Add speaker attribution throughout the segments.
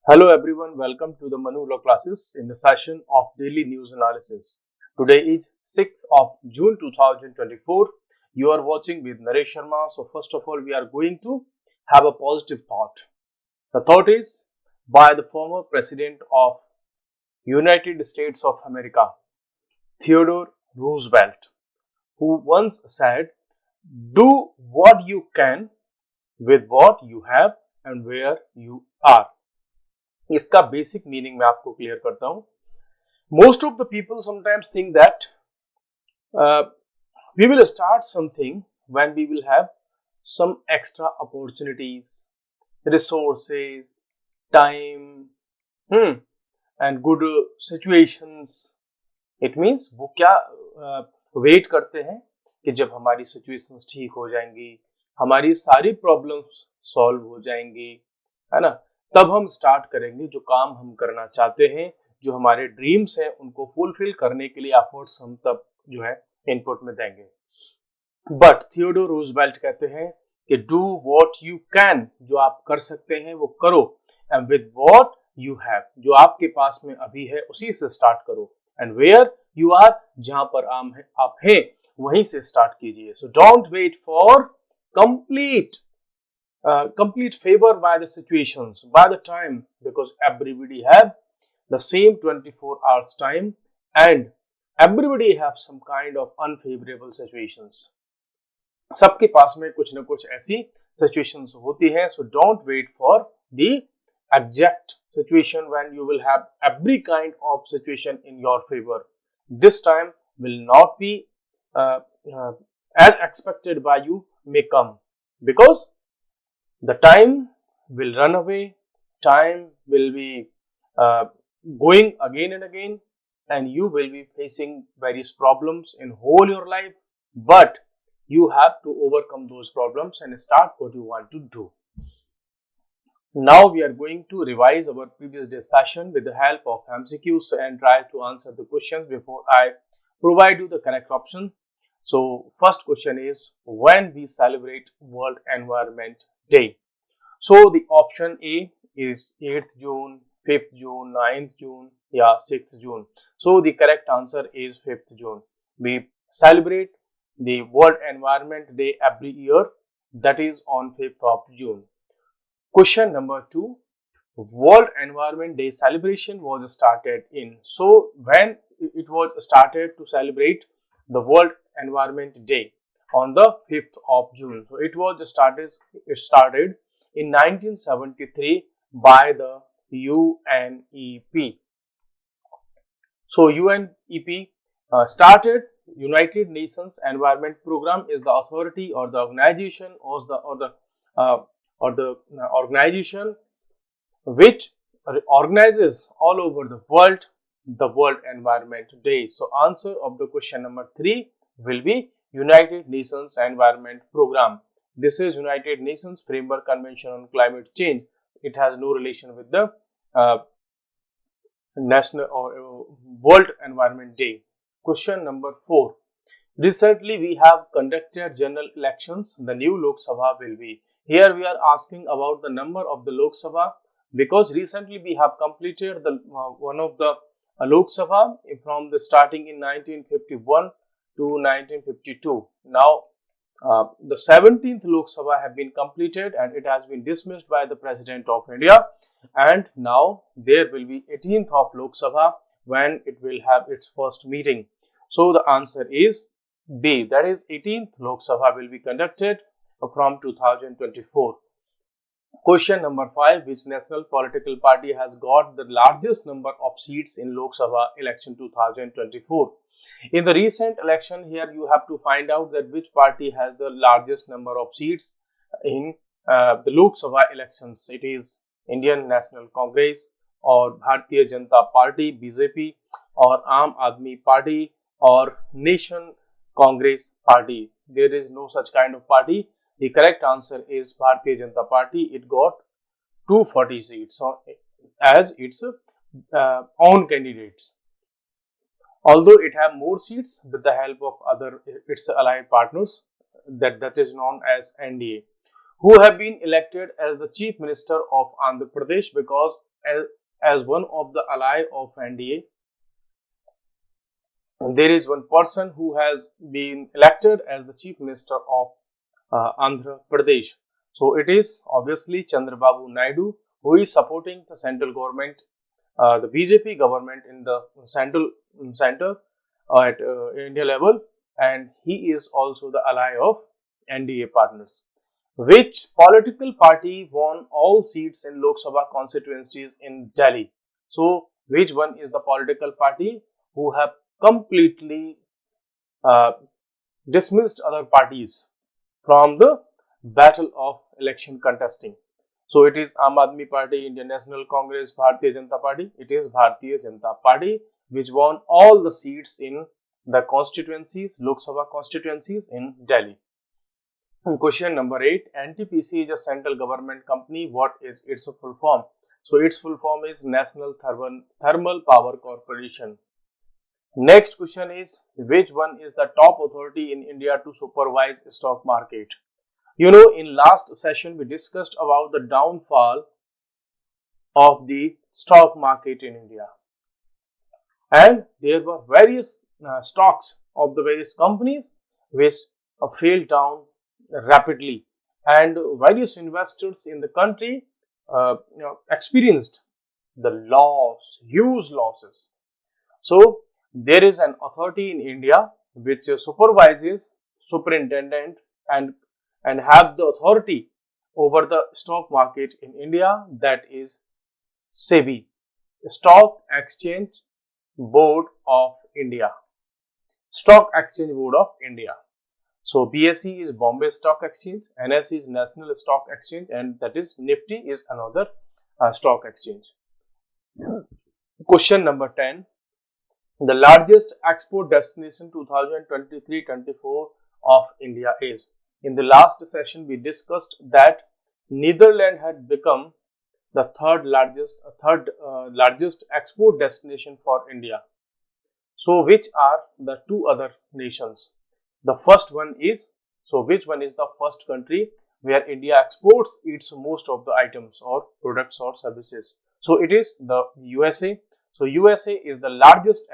Speaker 1: Hello everyone, welcome to the Manu Law classes in the session of daily news analysis. Today is 6th of June 2024. You are watching with Naresh Sharma. So first of all, we are going to have a positive thought. The thought is by the former president of United States of America, Theodore Roosevelt, who once said, "Do what you can with what you have and where you are." इसका basic meaning मैं आपको clear करता हूं. Most of the people sometimes think that we will start something when we will have some extra opportunities, resources, time, and good situations. It means वो क्या wait करते हैं कि जब हमारी सिचुएशंस ठीक हो जाएंगी, हमारी सारी प्रॉब्लम्स सॉल्व हो जाएंगी, है ना, तब हम स्टार्ट करेंगे जो काम हम करना चाहते हैं, जो हमारे ड्रीम्स हैं उनको फुलफिल करने के लिए एफर्ट्स हम तब जो है इनपुट में देंगे. बट थियोडोर रूजवेल्ट कहते हैं कि डू व्हाट यू कैन, जो आप कर सकते हैं वो करो, and with what you have, जो आपके पास में अभी है उसी से स्टार्ट करो, एंड वेयर यू आर, जहां पर आप हैं वहीं से स्टार्ट कीजिए. So don't wait for complete favor by the situations, by the time, because everybody have the same 24 hours time and everybody have some kind of unfavorable situations. सबके पास में कुछ ना कुछ ऐसी situations होती हैं. So don't wait for the exact situation when you will have every kind of situation in your favor. This time will not be as expected by you may come, because the time will run away, time will be going again and again, and you will be facing various problems in whole your life, but you have to overcome those problems and start what you want to do. Now we are going to revise our previous day session with the help of MCQs and try to answer the questions before I provide you the correct option. So first question is, when we celebrate World Environment Day? So the option A is 8th June, 5th June, 9th June, 6th June. So the correct answer is 5th June. We celebrate the World Environment Day every year, that is on 5th of June. Question number 2. World Environment Day celebration was started in. So when it was started to celebrate the World Environment Day on the 5th of June. So it started in 1973 by the UNEP. So UNEP started. United Nations Environment Program is the authority or the organization organization which organizes all over the World Environment Day. So answer of the question number 3 will be United Nations Environment Program. This is United Nations Framework Convention on Climate Change. It has no relation with the National or World Environment Day. Question number 4. Recently we have conducted general elections. The new Lok Sabha will be. Here we are asking about the number of the Lok Sabha, because recently we have completed the one of the Lok Sabha from the starting in 1951 to 1952. Now the 17th Lok Sabha have been completed and it has been dismissed by the President of India, and now there will be 18th of Lok Sabha when it will have its first meeting. So the answer is B, that is 18th Lok Sabha will be conducted from 2024. Question number 5. Which national political party has got the largest number of seats in Lok Sabha election 2024? In the recent election, here you have to find out that which party has the largest number of seats in the Lok Sabha elections. It is Indian National Congress or Bharatiya Janata Party BJP or Aam Aadmi Party or Nation Congress Party. There is no such kind of party. The correct answer is Bharatiya Janata Party. It got 240 seats as its own candidates. Although it have more seats with the help of other its allied partners, that is known as NDA, who have been elected as the Chief Minister of Andhra Pradesh, because as one of the ally of NDA. There is one person who has been elected as the Chief Minister of Andhra Pradesh. So it is obviously Chandrababu Naidu who is supporting the central government, the BJP government in the center at India level, and he is also the ally of NDA partners. Which political party won all seats in Lok Sabha constituencies in Delhi? So which one is the political party who have completely uh, dismissed other parties from the battle of election contesting? So it is Aam Aadmi Party, Indian National Congress, Bharatiya Janata Party. It is Bharatiya Janata Party which won all the seats in the constituencies, Lok Sabha constituencies in Delhi. Question number 8. NTPC is a central government company. What is its full form? So its full form is National Thermal Power Corporation. Next question is, which one is the top authority in India to supervise stock market? You know, in last session we discussed about the downfall of the stock market in India, and there were various stocks of the various companies which failed down rapidly, and various investors in the country experienced the loss, huge losses. So there is an authority in India which supervises, superintendent, and have the authority over the stock market in India, that is SEBI, Stock Exchange Board of India. Stock Exchange Board of India. So BSE is Bombay Stock Exchange, NSE is National Stock Exchange, and that is Nifty is another stock exchange. Question number 10. The largest export destination 2023-24 of India is. In the last session we discussed that Netherlands had become the third largest export destination for India. So which are the two other nations? The first one is, so which one is the first country where India exports its most of the items or products or services? So it is the USA. So USA is the largest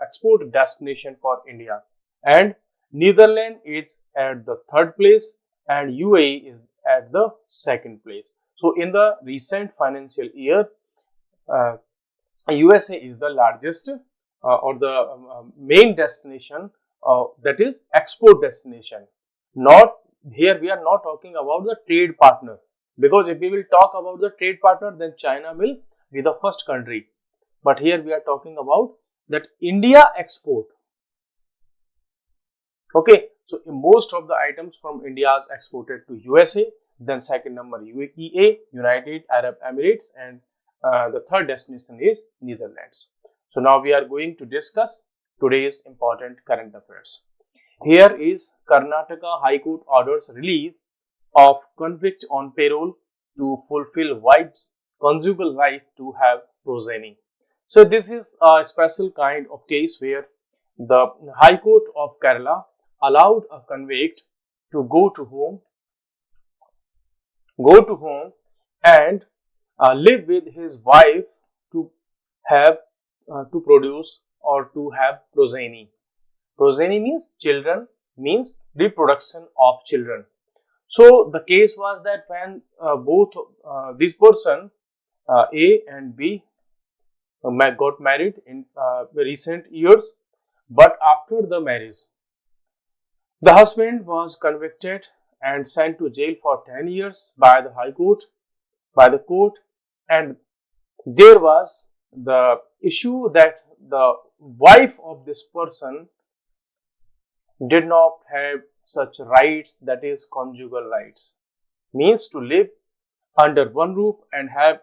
Speaker 1: export destination for India, and Netherlands is at the third place and UAE is at the second place. So in the recent financial year, USA is the largest or the main destination, that is export destination. Not here we are not talking about the trade partner, because if we will talk about the trade partner, then China will be the first country. But here we are talking about that India export. Okay, so most of the items from India is exported to USA, then second number UAE, United Arab Emirates, and the third destination is Netherlands. So now we are going to discuss today's important current affairs. Here is Karnataka High Court orders release of convict on parole to fulfill wife's conjugal right to have progeny. So this is a special kind of case where the High Court of Kerala allowed a convict to go to home and live with his wife to have to produce or to have progeny. Progeny means children, means reproduction of children. So the case was that when both this person A and B got married in recent years, but after the marriage, the husband was convicted and sent to jail for 10 years by the High Court, and there was the issue that the wife of this person did not have such rights, that is conjugal rights, means to live under one roof and have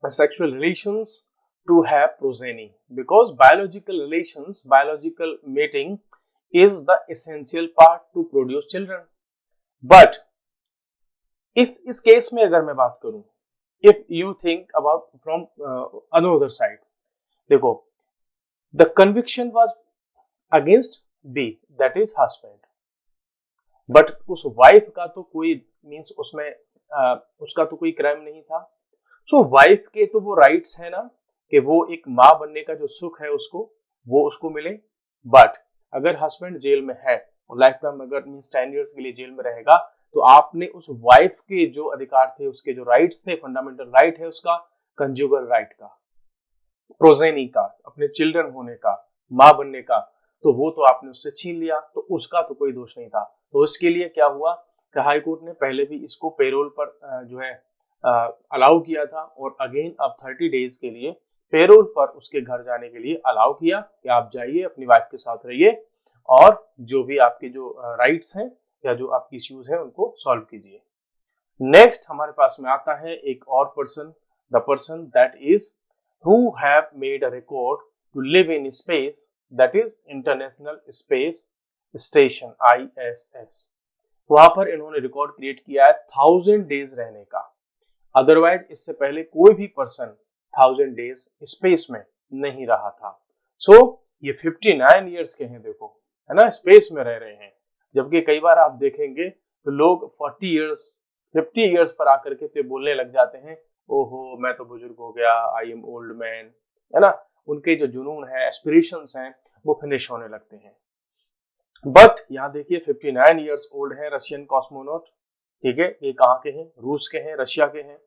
Speaker 1: sexual relations to have progeny, because biological mating is the essential part to produce children. But if इस case में अगर मैं बात करूं, if you think about from another side, देखो, the conviction was against B, that is husband, but उस wife का तो कोई means उसमें उसका तो कोई crime नहीं था, सो वाइफ के तो वो राइट्स है ना कि वो एक माँ बनने का जो सुख है उसको मिले, बट अगर हस्बैंड जेल में है और लाइफ टाइम अगर मींस 10 इयर्स के लिए जेल में रहेगा, तो आपने उस वाइफ के जो अधिकार थे, उसके जो राइट्स थे, फंडामेंटल राइट है उसका, कंजुगल राइट का, प्रोजेनी का, अपने चिल्ड्रन होने का, माँ बनने का, तो वो तो आपने उससे छीन लिया, तो उसका तो कोई दोष नहीं था। तो इसके लिए क्या हुआ कि हाई कोर्ट ने पहले भी इसको पेरोल पर जो है अलाउ किया था, और अगेन अब 30 डेज के लिए पेरोल पर उसके घर जाने के लिए अलाउ किया कि आप जाइए, अपनी वाइफ के साथ रहिए और जो भी आपके जो राइट्स हैं या जो आपकी इश्यूज हैं उनको सॉल्व कीजिए। नेक्स्ट हमारे पास में आता है एक और person, the person that is who have made a record to live in space, that is International Space Station ISS। वहां पर इन्होंने रिकॉर्ड क्रिएट किया है 1000 डेज रहने का। अदरवाइज इससे पहले कोई भी पर्सन 1000 डेज स्पेस में नहीं रहा था। सो ये 59 ईयर्स के हैं, देखो है ना, स्पेस में रह रहे हैं। जबकि कई बार आप देखेंगे तो लोग 40 ईयर्स 50 ईयर्स पर आकर के तो बोलने लग जाते हैं, ओहो मैं तो बुजुर्ग हो गया, आई एम ओल्ड मैन, है ना। उनके जो जुनून है, एस्पिरेशंस हैं, वो फिनिश होने लगते हैं। बट यहाँ देखिए 59 ईयर्स ओल्ड है रशियन कॉस्मोनॉट, ठीक है। ये कहाँ के हैं? रूस के हैं, रशिया के हैं।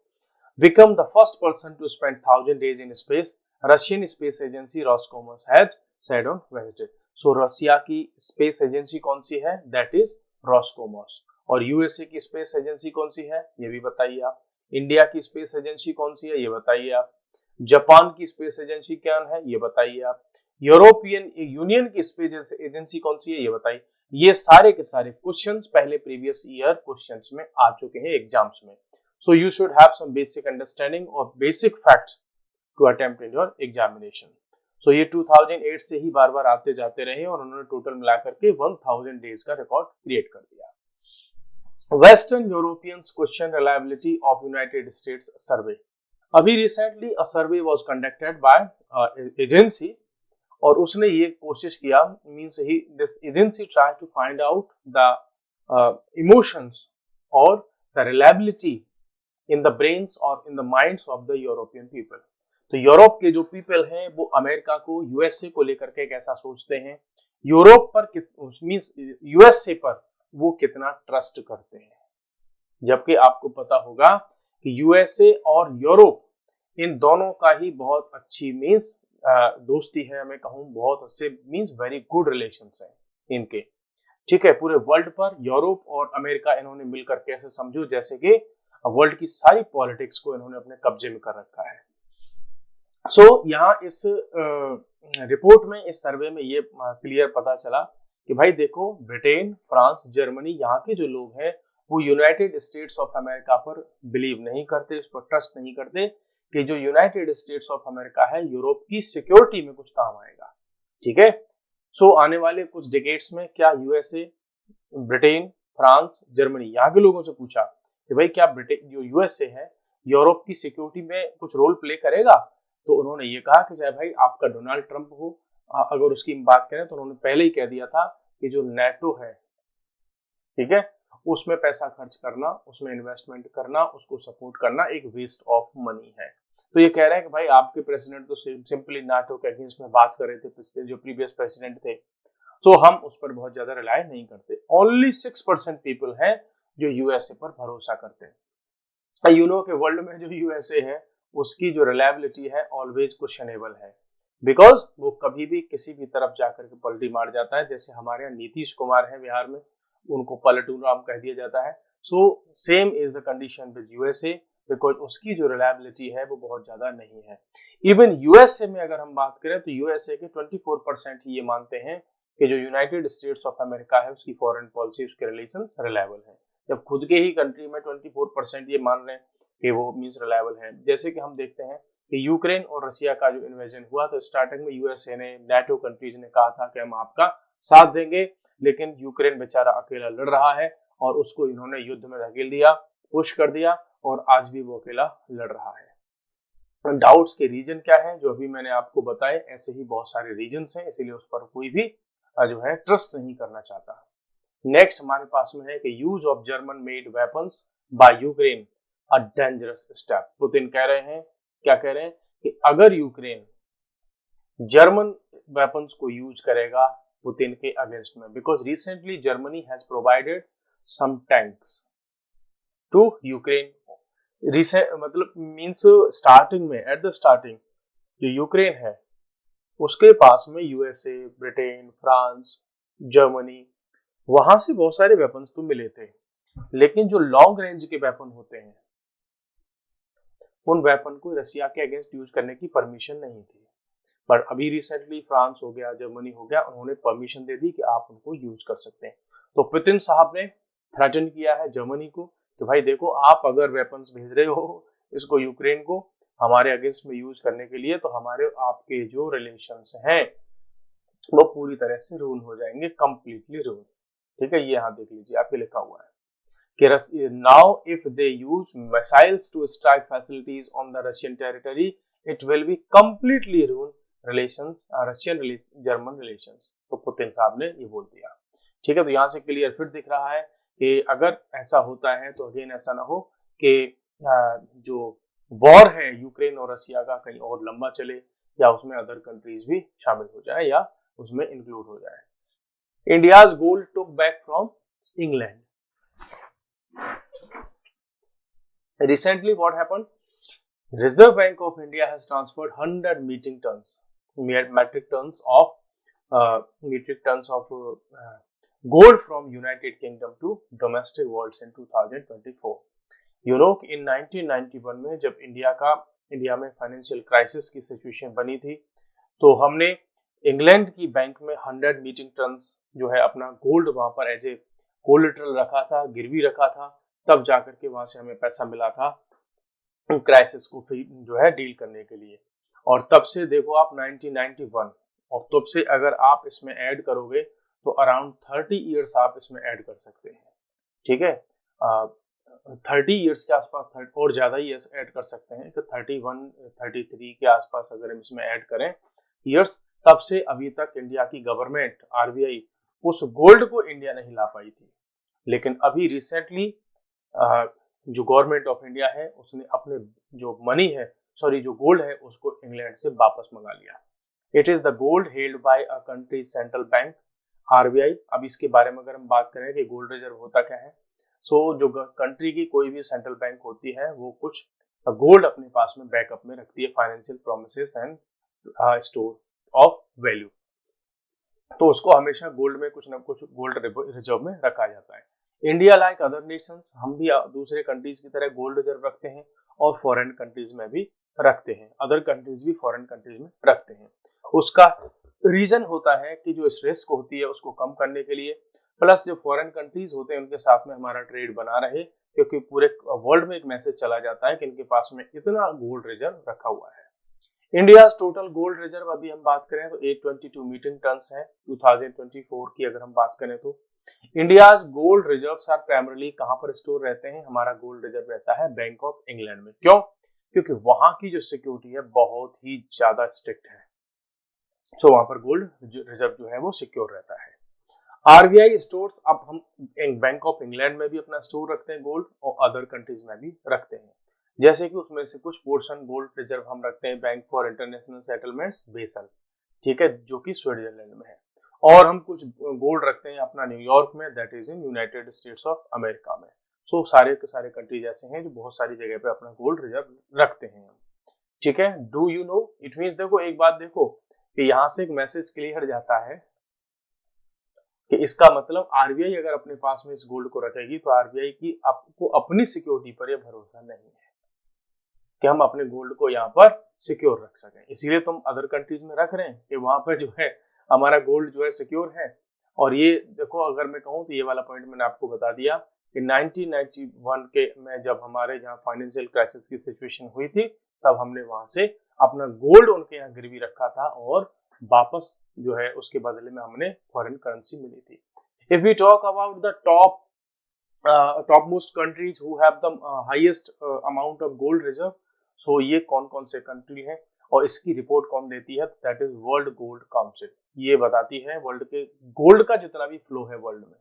Speaker 1: Become the first person to spend 1000 days in space, Russian space agency Roscosmos had said on Wednesday. So Russia की स्पेस एजेंसी कौन सी है? That is Roscosmos. और यूएसए की स्पेस एजेंसी कौन सी है? ये भी बताइए आप। इंडिया की स्पेस एजेंसी कौन सी है? ये बताइए आप। जापान की स्पेस एजेंसी क्या है? ये बताइए आप। यूरोपियन यूनियन की स्पेस एजेंसी कौन सी है? ये बताइए। ये सारे के सारे क्वेश्चंस पहले प्रीवियस ईयर क्वेश्चंस में आ चुके हैं एग्जाम्स में। So you should have some basic understanding of basic facts to attempt in your examination. So ये 2008 से ही बार बार आते जाते रहे और उन्होंने टोटल मिलाकर के 1000 डेज का रिकॉर्ड क्रिएट कर दिया। Western Europeans question reliability of United States survey. अभी recently a survey was conducted by agency, और उसने ये कोशिश किया, means he this agency try to find out the emotions और the reliability in the brains और in the minds of the European people. तो Europe के जो पीपल हैं वो अमेरिका को, यूएसए को लेकर के कैसा सोचते हैं, यूरोप पर मींस यूएसए पर वो कितना ट्रस्ट करते हैं। जबकि आपको पता होगा कि यूएसए और यूरोप इन दोनों का ही बहुत अच्छी मींस दोस्ती है, मैं कहूँ बहुत अच्छे मींस वेरी गुड रिलेशंस हैं इनके, ठीक है। पूरे वर्ल्ड पर यूरोप और अमेरिका इन्होंने मिलकर कैसे समझो जैसे कि वर्ल्ड की सारी पॉलिटिक्स को इन्होंने अपने कब्जे में कर रखा है। सो यहाँ इस रिपोर्ट में, इस सर्वे में ये क्लियर पता चला कि भाई देखो, ब्रिटेन, फ्रांस, जर्मनी, यहाँ के जो लोग हैं वो यूनाइटेड स्टेट्स ऑफ अमेरिका पर बिलीव नहीं करते, उस पर ट्रस्ट नहीं करते कि जो यूनाइटेड स्टेट्स ऑफ अमेरिका है यूरोप की सिक्योरिटी में कुछ काम आएगा, ठीक है। सो आने वाले कुछ डिकेड्स में क्या यूएसए, ब्रिटेन, फ्रांस, जर्मनी, यहाँ के लोगों से पूछा कि भाई क्या ब्रिटेन जो यूएसए है यूरोप की सिक्योरिटी में कुछ रोल प्ले करेगा, तो उन्होंने ये कहा कि चाहे भाई आपका डोनाल्ड ट्रंप हो, अगर उसकी बात करें तो उन्होंने पहले ही कह दिया था कि जो नेटो है, ठीक है, उसमें पैसा खर्च करना, उसमें इन्वेस्टमेंट करना, उसको सपोर्ट करना एक वेस्ट ऑफ मनी है। तो ये कह रहे हैं कि भाई आपके प्रेसिडेंट तो सिंपली नाटो के अगेंस्ट में बात कर रहे थे, जो प्रीवियस प्रेसिडेंट थे, तो हम उस पर बहुत ज्यादा रिलाय नहीं करते। ओनली 6% पीपल हैं जो यूएसए पर भरोसा करते हैं। यू नो के वर्ल्ड में जो यूएसए है उसकी जो रिलायबिलिटी है ऑलवेज क्वेश्चनेबल है, बिकॉज वो कभी भी किसी भी तरफ जाकर के पलटी मार जाता है। जैसे हमारे यहाँ नीतीश कुमार है बिहार में, उनको पलटू राम कह दिया जाता है। So same is the condition with USA, because उसकी जो रिलायबिलिटी है वो बहुत ज्यादा नहीं है। इवन यूएसए में अगर हम बात करें तो यूएसए के 24% ही ये मानते हैं कि जो यूनाइटेड स्टेट्स ऑफ अमेरिका है उसकी फॉरेन पॉलिसी, उसके रिलेशंस रिलायबल है, जब खुद के ही कंट्री में 24% ये मान रहे हैं कि वो मींस रिलायबल है। जैसे कि हम देखते हैं कि यूक्रेन और रशिया का जो इन्वेजन हुआ तो स्टार्टिंग में यूएसए ने, नाटो कंट्रीज ने कहा था कि हम आपका साथ देंगे, लेकिन यूक्रेन बेचारा अकेला लड़ रहा है और उसको इन्होंने युद्ध में धकेल दिया, पुश कर दिया, और आज भी वो अकेला लड़ रहा है। डाउट्स के रीजन क्या है जो अभी मैंने आपको बताए, ऐसे ही बहुत सारे रीजन्स हैं, इसीलिए उस पर कोई भी जो है ट्रस्ट नहीं करना चाहता। नेक्स्ट हमारे पास में है कि use of German made weapons by Ukraine a dangerous step. Putin कह रहे हैं, क्या कह रहे हैं कि अगर यूक्रेन जर्मन वेपन्स को यूज करेगा पुतिन के अगेंस्ट में, because recently Germany has provided some tanks to Ukraine. मतलब मींस स्टार्टिंग में, एट द स्टार्टिंग जो यूक्रेन है उसके पास में यूएसए, ब्रिटेन, फ्रांस, जर्मनी, वहां से बहुत सारे वेपन्स तो मिले थे, लेकिन जो लॉन्ग रेंज के वेपन होते हैं उन वेपन को रशिया के अगेंस्ट यूज करने की परमिशन नहीं थी। पर अभी रिसेंटली फ्रांस हो गया, जर्मनी हो गया, उन्होंने परमिशन दे दी कि आप उनको यूज कर सकते हैं। तो पुतिन साहब ने थ्रेटन किया है जर्मनी को कि भाई देखो, आप अगर वेपन्स भेज रहे हो इसको यूक्रेन को हमारे अगेंस्ट में यूज करने के लिए, तो हमारे आपके जो रिलेशंस हैं वो पूरी तरह से रूइन हो जाएंगे, कंप्लीटली रूइन। ठीक है, ये यहाँ देख लीजिए, आपके लिखा हुआ है कि now if they use missiles to strike facilities on the Russian territory, it will be completely ruin relations, Russian German relations. तो पुतिन साहब ने ये बोल दिया। ठीक है, तो यहाँ से क्लियर फिर दिख रहा है कि अगर ऐसा होता है तो अगेन ऐसा ना हो कि जो वॉर है यूक्रेन और रशिया का कहीं और लंबा चले, या उसमें अदर कंट्रीज भी शामिल हो जाए या उसमें इंक्लूड हो जाए। India's gold took back from England. Recently, what happened? Reserve Bank of India has transferred 100 metric tons of gold from United Kingdom to domestic vaults in 2024. You know, in 1991 में जब इंडिया में financial crisis की situation बनी थी, तो हमने England की bank में 100 मीट्रिक टन्स जो है अपना गोल्ड वहां पर एज ए कोलेटरल रखा था, गिरवी रखा था, तब जाकर के वहां से हमें पैसा मिला था क्राइसिस को जो है डील करने के लिए। और तब से देखो आप 1991, और तब से अगर आप इसमें ऐड करोगे तो अराउंड 30 इयर्स आप इसमें ऐड कर सकते हैं। ठीक है, 30 इयर्स के आसपास और ज्यादा ही ऐड कर सकते हैं कि 31, 33 के आसपास अगर हम इसमें ऐड करें इयर्स, तब से अभी तक इंडिया की गवर्नमेंट आरबीआई उस गोल्ड को इंडिया नहीं ला पाई थी। लेकिन अभी रिसेंटली जो गवर्नमेंट ऑफ इंडिया है उसने अपने जो मनी है, सॉरी जो गोल्ड है, उसको इंग्लैंड से वापस मंगा लिया। It is the gold held by a country central bank, RBI. अब इसके बारे में अगर हम बात करें कि गोल्ड रिजर्व होता क्या है, सो जो कंट्री की कोई भी सेंट्रल बैंक होती है वो कुछ गोल्ड अपने पास में बैकअप में रखती है, financial promises and store of value. तो उसको हमेशा गोल्ड में कुछ ना कुछ गोल्ड रिजर्व में रखा जाता है। इंडिया लाइक अदर नेशंस, हम भी दूसरे कंट्रीज की तरह गोल्ड रिजर्व रखते हैं और फॉरेन कंट्रीज में भी रखते हैं, अदर कंट्रीज भी फॉरेन कंट्रीज में रखते हैं। उसका रीजन होता है कि जो रिस्क होती है उसको कम करने के लिए, प्लस जो फॉरेन कंट्रीज होते हैं उनके साथ में हमारा ट्रेड बना रहे, क्योंकि पूरे वर्ल्ड में एक मैसेज चला जाता है कि इनके पास में इतना गोल्ड रिजर्व रखा हुआ है। इंडिया टोटल गोल्ड रिजर्व अभी हम बात करें तो 822 मीट्रिक टन्स है 2024 की। अगर हम बात करें तो India's gold reserves are primarily कहां पर स्टोर रहते हैं? हमारा गोल्ड रिजर्व रहता है बैंक ऑफ इंग्लैंड में। क्यों? क्योंकि वहां की जो सिक्योरिटी है बहुत ही ज्यादा स्ट्रिक्ट है, तो वहां पर गोल्ड रिजर्व जो है वो सिक्योर रहता है। आरबीआई स्टोर, अब हम बैंक ऑफ इंग्लैंड में भी अपना स्टोर रखते हैं गोल्ड, और अदर कंट्रीज में भी रखते हैं। जैसे कि उसमें से कुछ पोर्शन गोल्ड रिजर्व हम रखते हैं bank for international settlements Basel, ठीक है, जो कि स्विट्जरलैंड में है। और हम कुछ गोल्ड रखते हैं अपना न्यूयॉर्क में, that is in United states of America में। सो सारे के सारे कंट्रीज ऐसे हैं जो बहुत सारी जगह पे अपना गोल्ड रिजर्व रखते हैं। ठीक है, do you know, it means देखो एक बात देखो कि यहाँ से एक मैसेज क्लियर जाता है कि इसका मतलब आरबीआई अगर अपने पास में इस गोल्ड को रखेगी तो आरबीआई की आपको अपनी सिक्योरिटी पर यह भरोसा नहीं है कि हम अपने गोल्ड को यहाँ पर सिक्योर रख सकें। इसीलिए तुम अदर कंट्रीज में रख रहे हैं कि वहां पर जो है हमारा गोल्ड जो है सिक्योर है। और ये देखो, अगर मैं कहूँ तो ये वाला पॉइंट मैंने आपको बता दिया कि 1991 के में जब हमारे यहाँ फाइनेंशियल क्राइसिस की सिचुएशन हुई थी, तब हमने वहां से अपना गोल्ड उनके यहाँ गिरवी रखा था और वापस जो है उसके बदले में हमने फॉरेन करेंसी मिली थी। If we talk about the top most countries who have the highest amount of gold reserve, so ये कौन कौन से कंट्री हैं और इसकी रिपोर्ट कौन देती है? That is world gold council. ये बताती है वर्ल्ड के गोल्ड का जितना भी फ्लो है वर्ल्ड में,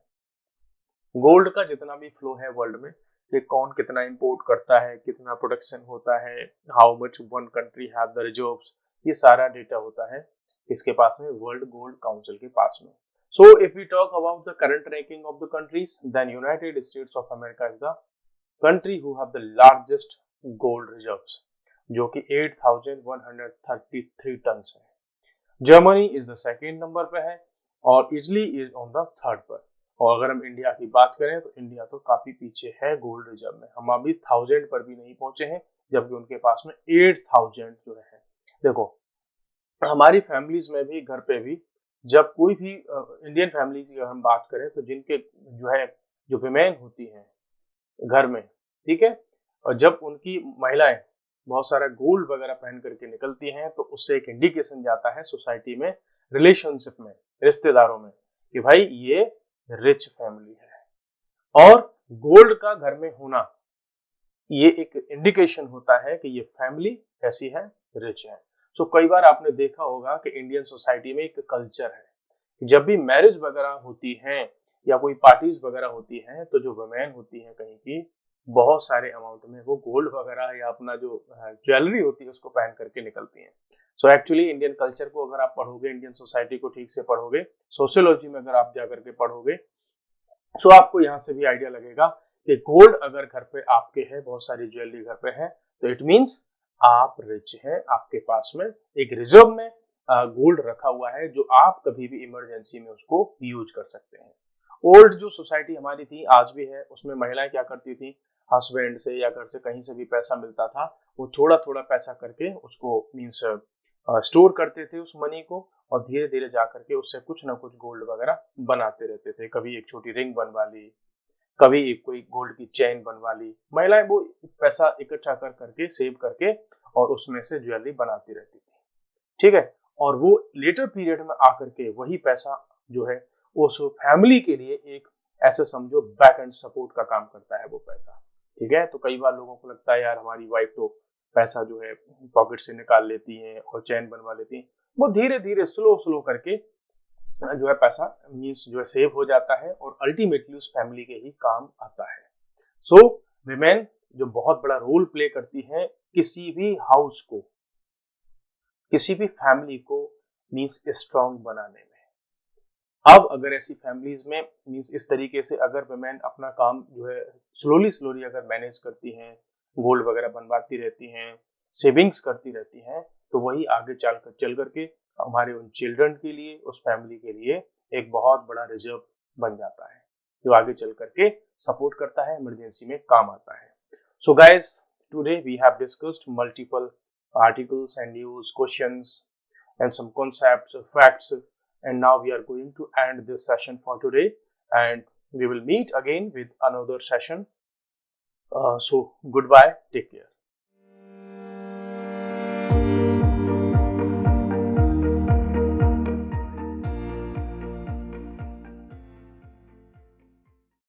Speaker 1: गोल्ड का जितना भी फ्लो है वर्ल्ड में, कि कौन कितना इंपोर्ट करता है, कितना प्रोडक्शन होता है, how much one country have the reserves, ये सारा डेटा होता है इसके पास में, वर्ल्ड गोल्ड काउंसिल के पास में। So if we talk about the current ranking of the countries, then United States of America is the country who have the largest gold reserves, जो कि 8,133 टन है। Germany is the second number पे है और Italy is on the third पर। और अगर हम इंडिया की बात करें तो इंडिया तो काफी पीछे है गोल्ड रिजर्व में, हम अभी 1000 पर भी नहीं पहुंचे हैं, जबकि उनके पास में 8000 जो है। देखो हमारी फैमिलीज में भी, घर पे भी, जब कोई भी इंडियन फैमिली की अगर हम बात करें तो जिनके जो है जो विमेन होती हैं घर में, ठीक है, और जब उनकी महिलाएं बहुत सारा गोल्ड वगैरह पहन करके निकलती हैं तो उससे एक इंडिकेशन जाता है सोसाइटी में, रिलेशनशिप में, रिश्तेदारों में, कि भाई ये रिच फैमिली है। और गोल्ड का घर में होना ये एक इंडिकेशन होता है कि ये फैमिली कैसी है, रिच है। सो कई बार आपने देखा होगा कि इंडियन सोसाइटी में एक कल्चर है, जब भी मैरिज वगैरह होती है या कोई पार्टीज वगैरह होती हैं तो जो वुमेन होती है कहीं की, बहुत सारे अमाउंट में वो गोल्ड वगैरह या अपना जो ज्वेलरी होती है उसको पहन करके निकलती हैं। सो एक्चुअली इंडियन कल्चर को अगर आप पढ़ोगे, इंडियन सोसाइटी को ठीक से पढ़ोगे, सोशियोलॉजी में अगर आप जाकर के पढ़ोगे, सो आपको यहाँ से भी आइडिया लगेगा कि गोल्ड अगर घर पे आपके है, बहुत सारी ज्वेलरी घर पे है, तो इट मीन्स आप रिच हैं, आपके पास में एक रिजर्व में गोल्ड रखा हुआ है जो आप कभी भी इमरजेंसी में उसको यूज कर सकते हैं। ओल्ड जो सोसाइटी हमारी थी, आज भी है, उसमें महिलाएं क्या करती थी, हस्बैंड से या घर से कहीं से भी पैसा मिलता था, वो थोड़ा थोड़ा पैसा करके उसको मीन्स स्टोर करते थे उस मनी को, और धीरे धीरे जा करके उससे कुछ ना कुछ गोल्ड वगैरह बनाते रहते थे। कभी एक छोटी रिंग बनवा ली, कभी एक कोई गोल्ड की चेन बनवा ली, महिलाएं वो पैसा इकट्ठा कर करके, सेव करके, और उसमें से ज्वेलरी बनाती रहती थी, ठीक है। और वो लेटर पीरियड में आकर के वही पैसा जो है उस फैमिली के लिए एक ऐसे समझो बैक एंड सपोर्ट का काम करता है वो पैसा, ठीक है। तो कई बार लोगों को लगता है यार हमारी वाइफ तो पैसा जो है पॉकेट से निकाल लेती है और चैन बनवा लेती है, वो धीरे धीरे स्लो स्लो करके जो है पैसा मीन्स जो है सेव हो जाता है और अल्टीमेटली उस फैमिली के ही काम आता है। सो विमेन जो बहुत बड़ा रोल प्ले करती है किसी भी हाउस को, किसी भी फैमिली को मीन्स स्ट्रॉन्ग बनाने में। अब अगर ऐसी फैमिलीज में मीन्स इस तरीके से अगर वुमेन अपना काम जो है स्लोली स्लोली अगर मैनेज करती हैं, गोल्ड वगैरह बनवाती रहती हैं, सेविंग्स करती रहती हैं, तो वही आगे चल करके हमारे उन चिल्ड्रन के लिए, उस फैमिली के लिए एक बहुत बड़ा रिजर्व बन जाता है, जो आगे चल करके सपोर्ट करता है, इमरजेंसी में काम आता है। So guys, today we have discussed multiple articles and news, questions and some concepts, facts, and now we are going to end this session for today, and we will meet again with another session. So goodbye, take care.